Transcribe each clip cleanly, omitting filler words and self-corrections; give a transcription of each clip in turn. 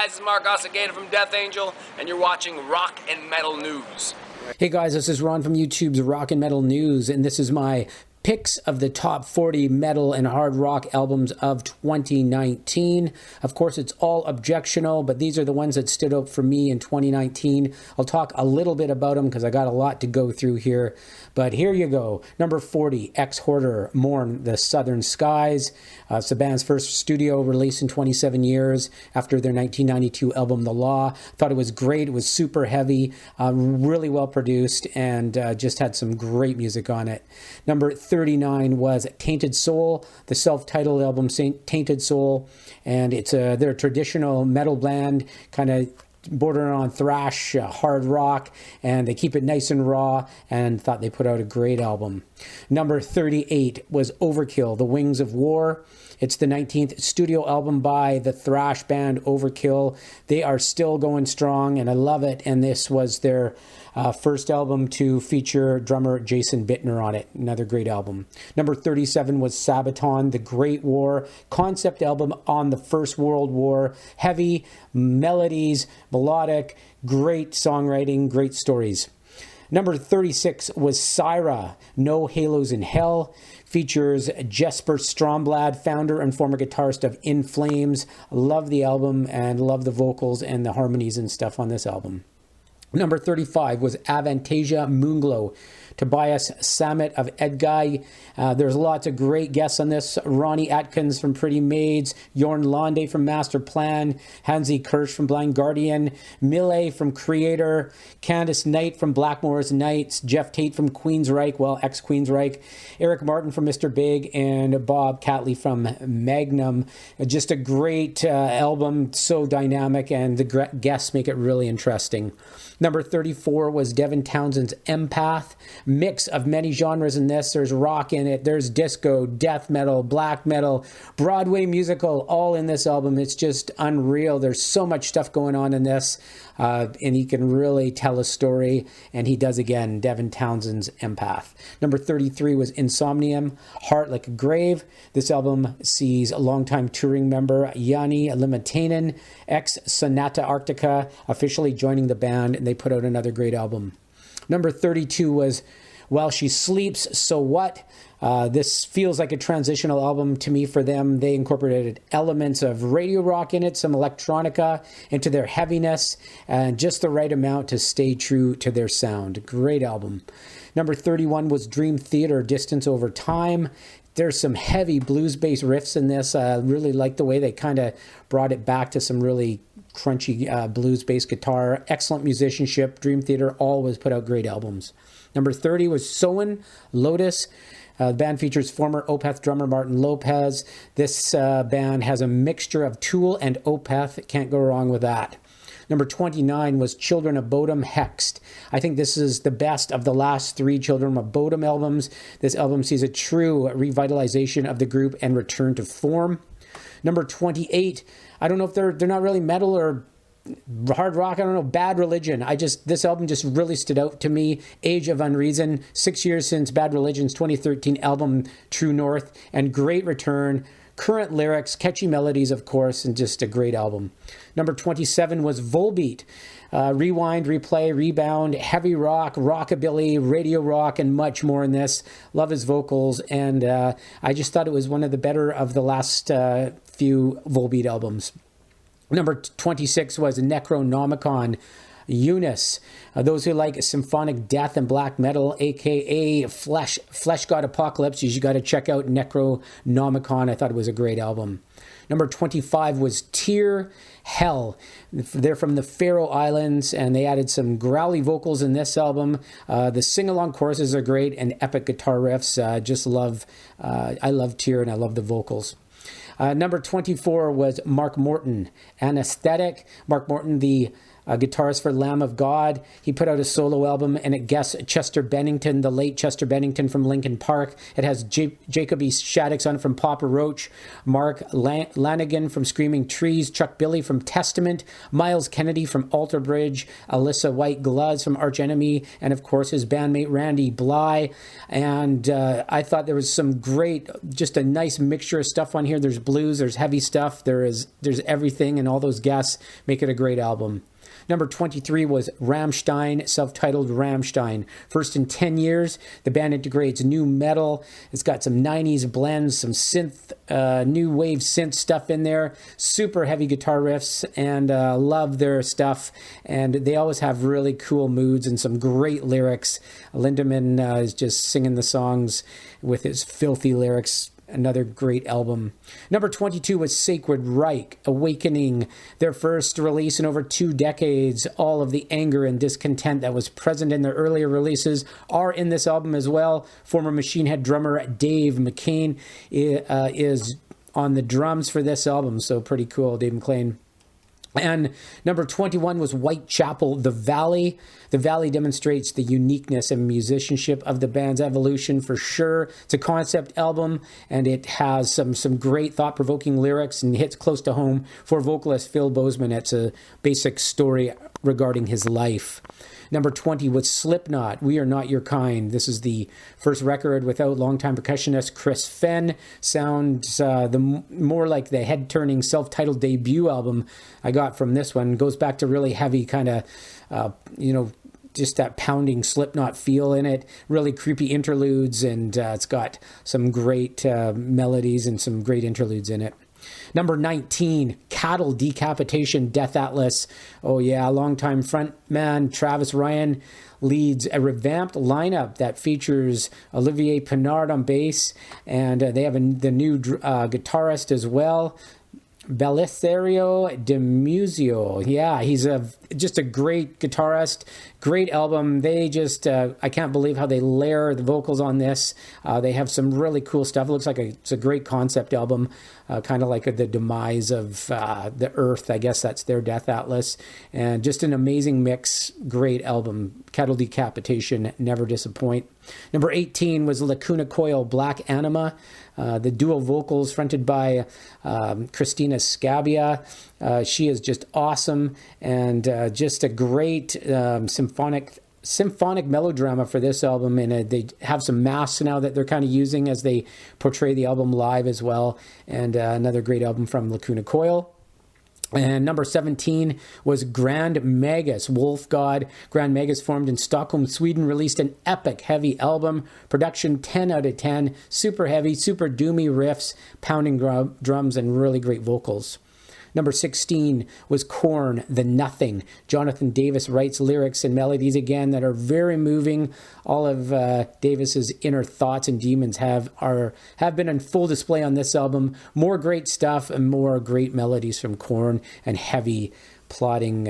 guys, it's Mark Ossegata from Death Angel, and you're watching Rock and Metal News. Hey guys, this is Ron from YouTube's Rock and Metal News, and this is my picks of the top 40 metal and hard rock albums of 2019. Of course, it's all objectional, but these are the ones that stood out for me in 2019. I'll talk a little bit about them because I got a lot to go through here. But here you go. Number 40, Ex-Hoarder, Mourn the Southern Skies. It's the band's first studio release in 27 years after their 1992 album, The Law. Thought it was great. It was super heavy, really well produced, and just had some great music on it. Number 39 was Tainted Soul, the self-titled album Tainted Soul, and it's their traditional metal band, kind of bordering on thrash, hard rock, and they keep it nice and raw, and thought they put out a great album. Number 38 was Overkill, The Wings of War. It's the 19th studio album by the thrash band Overkill. They are still going strong, and I love it, and this was their first album to feature drummer Jason Bittner on it. Another great album. Number 37 was Sabaton, The Great War, concept album on the First World War. Heavy melodies, melodic, great songwriting, great stories. Number 36 was Syra, No Halos in Hell. Features Jesper Stromblad, founder and former guitarist of In Flames. Love the album and love the vocals and the harmonies and stuff on this album. Number 35 was Avantasia Moonglow, Tobias Sammet of Edguy. There's lots of great guests on this. Ronnie Atkins from Pretty Maids, Jorn Lande from Master Plan, Hansi Kirsch from Blind Guardian, Mille from Creator, Candice Knight from Blackmore's Nights, Jeff Tate from Queensryche, well, ex-Queensryche, Eric Martin from Mr. Big, and Bob Catley from Magnum. Just a great album, so dynamic, and the guests make it really interesting. Number 34 was Devin Townsend's Empath. Mix of many genres in this. There's rock in it. There's disco, death metal, black metal, Broadway musical, all in this album. It's just unreal. There's so much stuff going on in this. And he can really tell a story. And he does again, Devin Townsend's Empath. Number 33 was Insomnium, Heart Like a Grave. This album sees a longtime touring member Jani Limitainen, ex-Sonata Arctica, officially joining the band. And they put out another great album. Number 32 was While She Sleeps, So What? This feels like a transitional album to me for them. They incorporated elements of radio rock in it, some electronica into their heaviness, and just the right amount to stay true to their sound. Great album. Number 31 was Dream Theater, Distance Over Time. There's some heavy blues-based riffs in this. I really like the way they kind of brought it back to some really crunchy blues-based guitar. Excellent musicianship. Dream Theater always put out great albums. Number 30 was Soen, Lotus. The band features former Opeth drummer Martin Lopez. This band has a mixture of Tool and Opeth. Can't go wrong with that. Number 29 was Children of Bodom, Hexed. I think this is the best of the last three Children of Bodom albums. This album sees a true revitalization of the group and return to form. Number 28, I don't know if they're not really metal or hard rock, I don't know, Bad Religion. This album just really stood out to me. Age of Unreason, 6 years since Bad Religion's 2013 album True North, and great return. Current lyrics, catchy melodies, of course, and just a great album. Number 27 was Volbeat. Rewind, replay, rebound, heavy rock, rockabilly, radio rock, and much more in this. Love his vocals, and I just thought it was one of the better of the last few Volbeat albums. Number 26 was Necronomicon, Eunice. Those who like symphonic death and black metal, aka Flesh God Apocalypse, you got to check out Necronomicon. I thought it was a great album. Number 25 was Tear Hell. They're from the Faroe Islands, and they added some growly vocals in this album. The sing-along choruses are great, and epic guitar riffs. I love Tear, and I love the vocals. Number 24 was Mark Morton, Anesthetic. Mark Morton, the guitarist for Lamb of God. He put out a solo album, and it guests Chester Bennington, the late Chester Bennington from Linkin Park. It has Jacob E. Shaddix on it from Papa Roach, Mark Lanigan from Screaming Trees, Chuck Billy from Testament, Miles Kennedy from Alter Bridge, Alyssa White Gloves from Arch Enemy, and of course his bandmate Randy Bly. And I thought there was some great, just a nice mixture of stuff on here. There's blues, there's heavy stuff, there's everything, and all those guests make it a great album. Number 23 was Rammstein, self-titled Rammstein. First in 10 years, the band integrates new metal. It's got some 90s blends, some synth, new wave synth stuff in there, super heavy guitar riffs, and love their stuff. And they always have really cool moods and some great lyrics. Lindemann is just singing the songs with his filthy lyrics. Another great album. Number 22 was Sacred Reich, Awakening, their first release in over 2 decades. All of the anger and discontent that was present in their earlier releases are in this album as well. Former Machine Head drummer Dave McClain is on the drums for this album, so pretty cool, Dave McClain. And number 21 was Whitechapel, The Valley. The Valley demonstrates the uniqueness and musicianship of the band's evolution for sure. It's a concept album, and it has some great thought-provoking lyrics and hits close to home for vocalist Phil Bozeman. It's a basic story regarding his life. Number 20 was Slipknot, We Are Not Your Kind. This is the first record without longtime percussionist Chris Fenn. Sounds more like the head-turning self-titled debut album I got from this one. Goes back to really heavy kind of, just that pounding Slipknot feel in it. Really creepy interludes, and it's got some great melodies and some great interludes in it. Number 19, Cattle Decapitation, Death Atlas. Oh yeah, longtime frontman Travis Ryan leads a revamped lineup that features Olivier Pinard on bass, and they have the new guitarist as well, Belisario DeMuzio. Yeah, he's just a great guitarist. Great album. They just, I can't believe how they layer the vocals on this. They have some really cool stuff. It looks like it's a great concept album, kind of like the demise of the Earth. I guess that's their Death Atlas. And just an amazing mix. Great album. Cattle Decapitation, never disappoint. Number 18 was Lacuna Coil, Black Anima. The dual vocals fronted by Christina Scabia. She is just awesome, and just a great symphonic melodrama for this album. And they have some masks now that they're kind of using as they portray the album live as well. And another great album from Lacuna Coil. And number 17 was Grand Magus, Wolf God. Grand Magus, formed in Stockholm, Sweden, released an epic heavy album. Production 10 out of 10. Super heavy, super doomy riffs, pounding drums, and really great vocals. Number 16 was Korn, The Nothing. Jonathan Davis writes lyrics and melodies again that are very moving. All of Davis's inner thoughts and demons have been on full display on this album. More great stuff and more great melodies from Korn, and heavy plotting,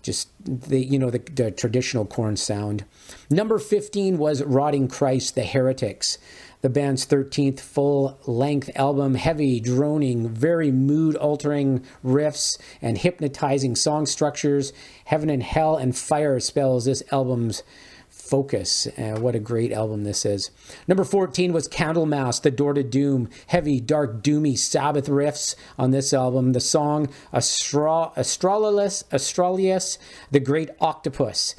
just the traditional Korn sound. Number 15 was Rotting Christ, The Heretics. The band's 13th full-length album, heavy, droning, very mood-altering riffs and hypnotizing song structures. Heaven and Hell and Fire spells this album's focus. What a great album this is. Number 14 was Candlemass, The Door to Doom. Heavy, dark, doomy Sabbath riffs on this album. The song Astralius, The Great Octopus.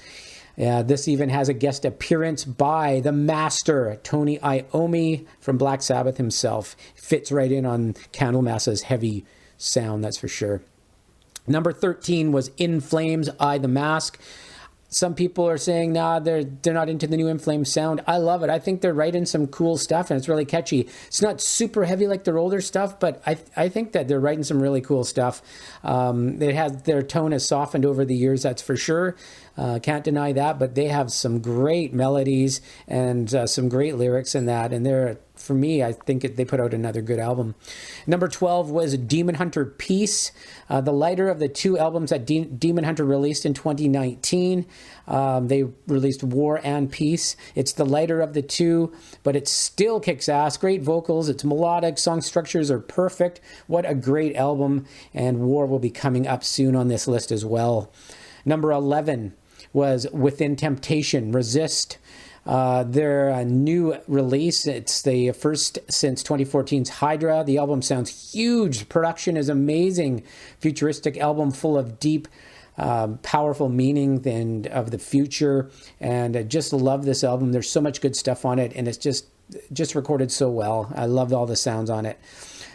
This even has a guest appearance by the master, Tony Iommi from Black Sabbath himself. Fits right in on Candlemass's heavy sound, that's for sure. Number 13 was In Flames, I the Mask. Some people are saying, nah, they're not into the new In Flames sound. I love it. I think they're writing some cool stuff, and it's really catchy. It's not super heavy like their older stuff, but I think that they're writing some really cool stuff. Their tone has softened over the years, that's for sure. Can't deny that, but they have some great melodies and some great lyrics in that, and they're for me, I think they put out another good album. Number 12 was Demon Hunter Peace, the lighter of the two albums that Demon Hunter released in 2019. They released War and Peace. It's the lighter of the two, but it still kicks ass. Great vocals. It's melodic. Song structures are perfect. What a great album. And War will be coming up soon on this list as well. Number 11 was Within Temptation, Resist. Their new release. It's the first since 2014's Hydra. The album sounds huge. Production is amazing. Futuristic album full of deep, powerful meaning and of the future. And I just love this album. There's so much good stuff on it, and it's just recorded so well. I loved all the sounds on it.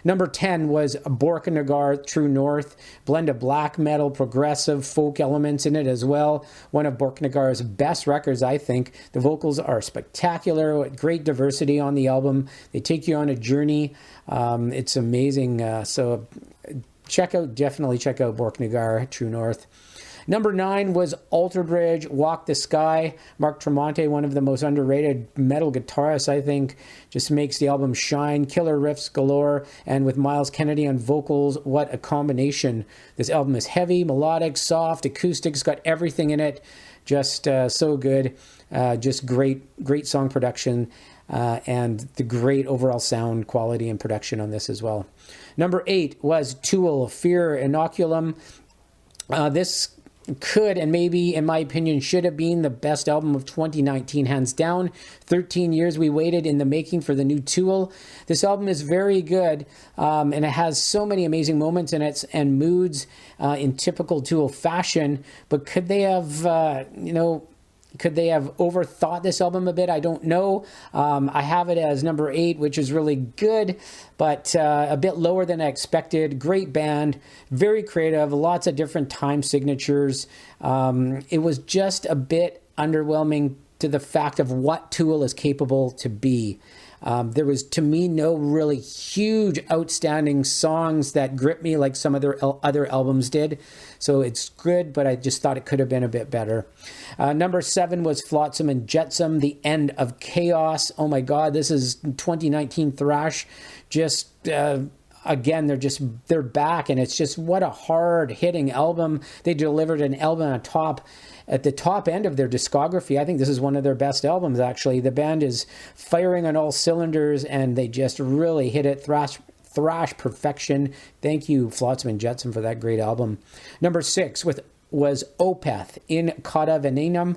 Number 10 was Borknagar True North, blend of black metal, progressive, folk elements in it as well. One of Borknagar's best records, I think. The vocals are spectacular, great diversity on the album. They take you on a journey. It's amazing. So definitely check out Borknagar True North. Number 9 was Alter Bridge, Walk the Sky. Mark Tremonti, one of the most underrated metal guitarists, I think, just makes the album shine. Killer riffs galore, and with Miles Kennedy on vocals, what a combination. This album is heavy, melodic, soft, acoustic. It's got everything in it. Just so good. Just great song production. And the great overall sound quality and production on this as well. Number 8 was Tool, Fear Inoculum. This could, and maybe, in my opinion, should have been the best album of 2019, hands down. 13 years we waited in the making for the new Tool. This album is very good, and it has so many amazing moments in it and moods in typical Tool fashion. But could they have, could they have overthought this album a bit? I don't know. I have it as number 8, which is really good, but a bit lower than I expected. Great band, very creative, lots of different time signatures. It was just a bit underwhelming to the fact of what Tool is capable to be. There was, to me, no really huge, outstanding songs that grip me like some of their other albums did. So it's good, but I just thought it could have been a bit better. Number 7 was Flotsam and Jetsam, The End of Chaos. Oh my God, this is 2019 thrash. Just... again, they're back, and it's just what a hard-hitting album. They delivered an album at the top end of their discography. I think this is one of their best albums, actually. The band is firing on all cylinders, and they just really hit it. Thrash perfection. Thank you, Flotsam and Jetsam, for that great album. Number 6 was Opeth, In Cauda Venenum.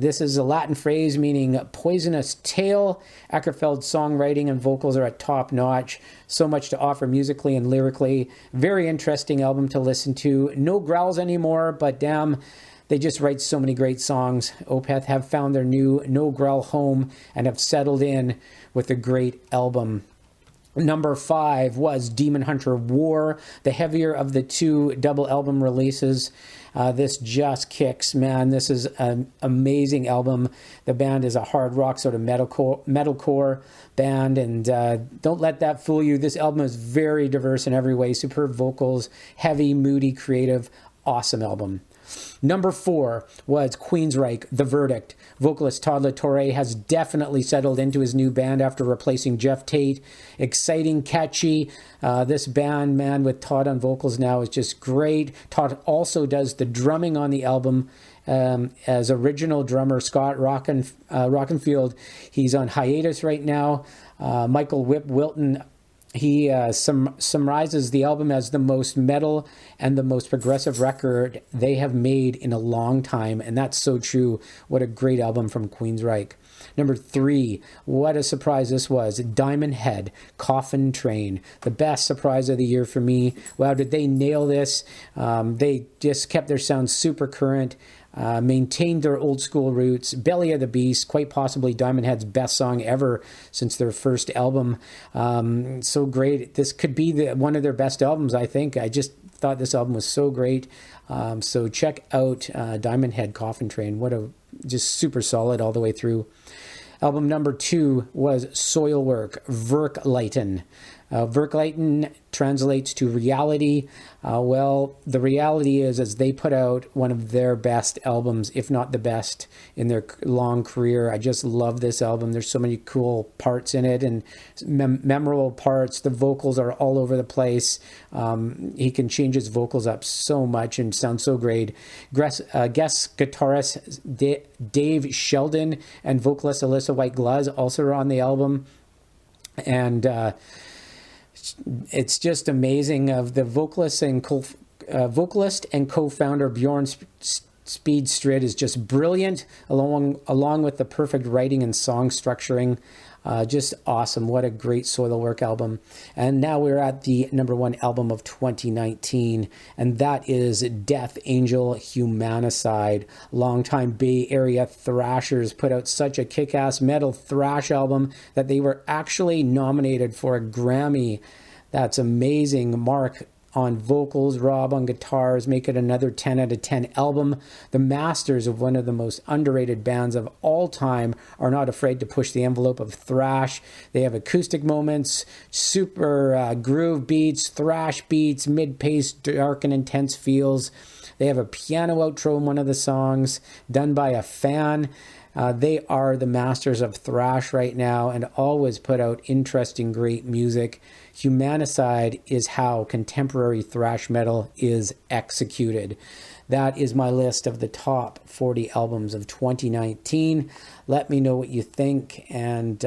This is a Latin phrase meaning poisonous tail. Ackerfeld's songwriting and vocals are at top notch. So much to offer musically and lyrically. Very interesting album to listen to. No growls anymore, but damn, they just write so many great songs. Opeth have found their new no growl home and have settled in with a great album. Number 5 was Demon Hunter War, the heavier of the two double album releases. This just kicks, man. This is an amazing album. The band is a hard rock sort of metalcore band, and don't let that fool you. This album is very diverse in every way. Superb vocals, heavy, moody, creative, awesome album. Number 4 was Queensryche, The Verdict. Vocalist Todd LaTorre has definitely settled into his new band after replacing Jeff Tate. Exciting, catchy. This band, man, with Todd on vocals now is just great. Todd also does the drumming on the album as original drummer Scott Rockenfield. He's on hiatus right now. Michael Whip Wilton, he summarizes the album as the most metal and the most progressive record they have made in a long time, and that's so true. What a great album from Queensryche. Number 3, what a surprise this was. Diamond Head, Coffin Train, the best surprise of the year for me. Wow, did they nail this? They just kept their sound super current. Maintained their old school roots. Belly of the Beast, quite possibly Diamond Head's best song ever since their first album. So great. This could be one of their best albums, I think. I just thought this album was so great. So check out Diamond Head, Coffin Train. Just super solid all the way through. Album number 2 was Soilwork, Verkleiten. Verklighten translates to reality. Well, the reality is they put out one of their best albums, if not the best, in their long career. I just love this album. There's so many cool parts in it and memorable parts. The vocals are all over the place. He can change his vocals up so much and sound so great. Guest guitarist Dave Sheldon and vocalist Alyssa White-Gluz also are on the album. And it's just amazing. Of the vocalist and co-founder Bjorn Speedstrid is just brilliant, along with the perfect writing and song structuring. Just awesome. What a great Soilwork album. And now we're at the #1 album of 2019, and that is Death Angel Humanicide. Longtime Bay Area thrashers put out such a kick-ass metal thrash album that they were actually nominated for a Grammy. That's amazing. Mark on vocals, Rob on guitars, make it another 10 out of 10 album. The masters of one of the most underrated bands of all time are not afraid to push the envelope of thrash. They have acoustic moments, super groove beats, thrash beats, mid-pace, dark and intense feels. They have a piano outro in one of the songs done by a fan. They are the masters of thrash right now and always put out interesting, great music. Humanicide is how contemporary thrash metal is executed. That is my list of the top 40 albums of 2019. Let me know what you think, and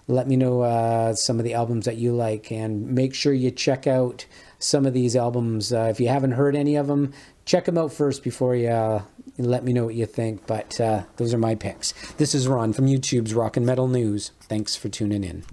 let me know some of the albums that you like, and make sure you check out some of these albums. If you haven't heard any of them, check them out first before you let me know what you think. But those are my picks. This is Ron from YouTube's Rock and Metal News. Thanks for tuning in.